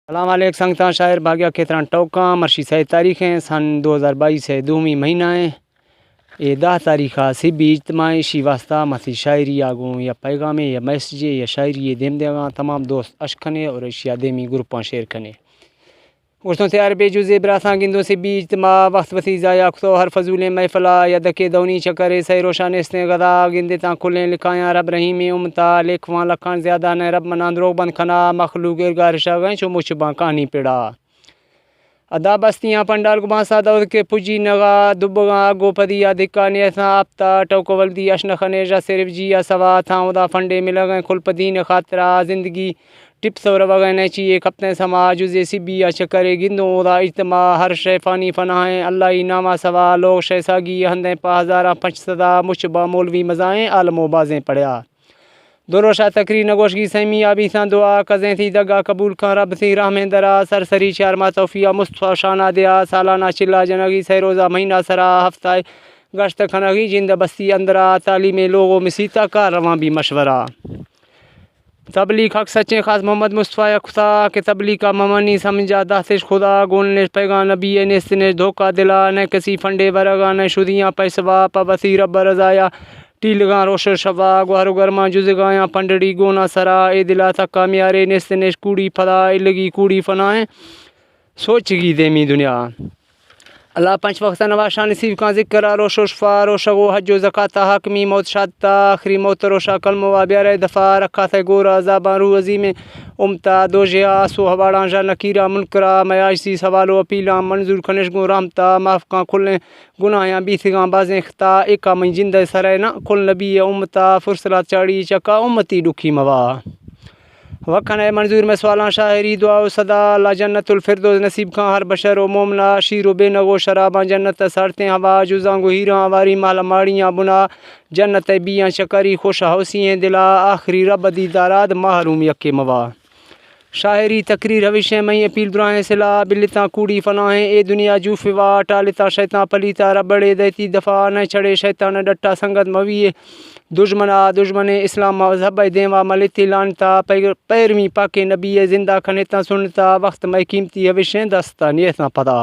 सलाम अलैक संगता शायर भाग्या खेतरा टोका मर्शी सही तारीखें सन 2022 है 2वीं महीना है ये 10 तारीख सिबी इज्तमाही शी वास्ता मसी शायरी आगू या पैगाम या मैसेज या शायरी ये देम देगा तमाम दोस्त अशखने और एशिया देमी ग्रुपां शेयर खने उसों तैयार बेजुज़े बरासा गिंदो सिबी इज्तमा वक्त वसी ज़ाया तो हर फजूल महफला या दके दौनी चकरे सही रोशान इसने गदा गिंदे ता खुलें लिखाया रब रहीम उमता लेखवा लखान ज़्यादा न रब मनांदरो बंद खना मखलूक गारिशा गए चो मुशबा कहानी पेड़ा अदा बस्तियाँ पंडाल गुबा सादौद के पुजी नगा दुबगा गोपदिया दिक्का नेसा आपता टोकवल्दी अशन खनेजा सिर्फ जिया सवा था उदा फंडे मिल गए खुलपदी न खातरा ज़िंदगी टिप्स और वगैरह चाहिए कप्तान समाज उसे सिबी या चक्कर गिंदो उदा इज्तमा हर शे फ़ानी फ़नाएँ अल्लाह ही नामा सवा लोग शैसागी हंदें पा हज़ारा पंच सदा मुशबा मौलवी मज़ाएँ आलमो बाज़ें पढ़िया दोरोशा तकरी नगोशगी समी आबी सा दुआ कज़ें थी दगा कबूल खां रब थी रहमें दरा सरसरी शारमा तोफ़िया मुस्तफ़ा शाना दिया सालाना चिल्ला जनगी सह रोज़ा महीना सरा हफ्ता गश्त खनगी जिंद बस्ती अंदरा तालीम लोगों मिसीता का रवां भी मशवरा तबलीग हक सच्चे खास मोहम्मद मुस्तफ़ा खुदा के तबलीग का ममानी समझा दासिश खुदा गोलने पैगा नबी ने धोखा दिला न किसी फंडे वरगा न शुदियाँ पैसवा पबसी रब रजाया टीलगा रोश शवा गुहर गरमा जुजगाया पंडड़ी गोना सरा ए दिला तका म्यारे ने कूड़ी फदा इलगी कूड़ी फनाएँ सोचगी देमी दुनिया अल्लाह पंच वक्त नवाशा नसीब का जिक्र रोशो शफा रोशगो हजो ज़काता हकमी मौत शादता आखिरी मौत रोशा कलमो वाब्यार दफ़ा रखा थे गोरा ज़ाबारू वज़ी में उमता दोजिया आसो हवाड़ा जा नकीरा मुनकरा मयासी सवालो अपीला मंजूर खनिश गो रामता माफ़ का खुलें गुनाया बीसगा बाजें खता एका मई जिंद सरे न खुल नबी उमता फुरसला चाड़ी चका उमती दुखी मवा वखन है मंजूर में सवाला शायरी दुआ सदा ला जन्नतुल फिरदौस नसीब खां हर बशर व मोमना शीरो बेनगो शराबा जन्नत सड़ते हवा जुजांगो हीरा वारी माला माड़ियाँ बुना जन्नत बियाँ चकरी खुश हौसियाँ दिला आखिरी रब दीदाराद महरूम यके मवा शायरी तकरीर हविष्य मई अपील दुराएं सिला बिलिता कूड़ी फनाएं ए दुनिया जूफिवा टालिता शैतान पलीता रबड़े देती दफ़ा न छड़े शैतान डट्टा संगत मवीए दुश्मना दुश्मन इस्लाम मजहब देवा मलिती लानता पैरवी पाके नबी जिंदा खनेता सुनता वक्त मई कीमती हविष्य दस्ता नियता पदा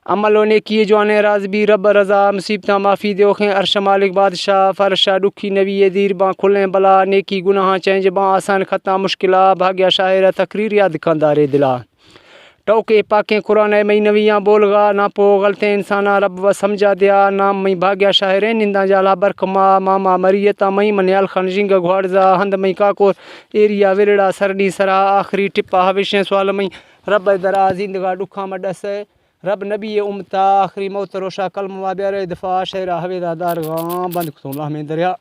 अमल ने किए जवाने राजबी रब रजा मुसीबत माफ़ी दोखें अर्श मालिक बादशाह फरशा दुखी नबी दीर बा खुलें बला नेकी गुनाह चेंज बा आसान खता मुश्किला भाग्या शायर तकरीर याद कंदारे दिला टोके पाके कुरान मई नवियाँ बोलगा ना पो गलते इंसाना रब व समझा दिया नाम मई भाग्या शायर निंदा जाला बरख मामा मरियता मई मनियाल खन जिंग घोड़जा हंद मई काकोर एरिया विरड़ा सरडी सरा आखिरी टिप्पा हविष्य सवाल मई रब दरा जिंदगा दुखा मडस रब नबी उमता आखिरी मौत रोशा कलम वाब्यार दफ़ा शहरा हवेदा दार बंद खुला में दरिया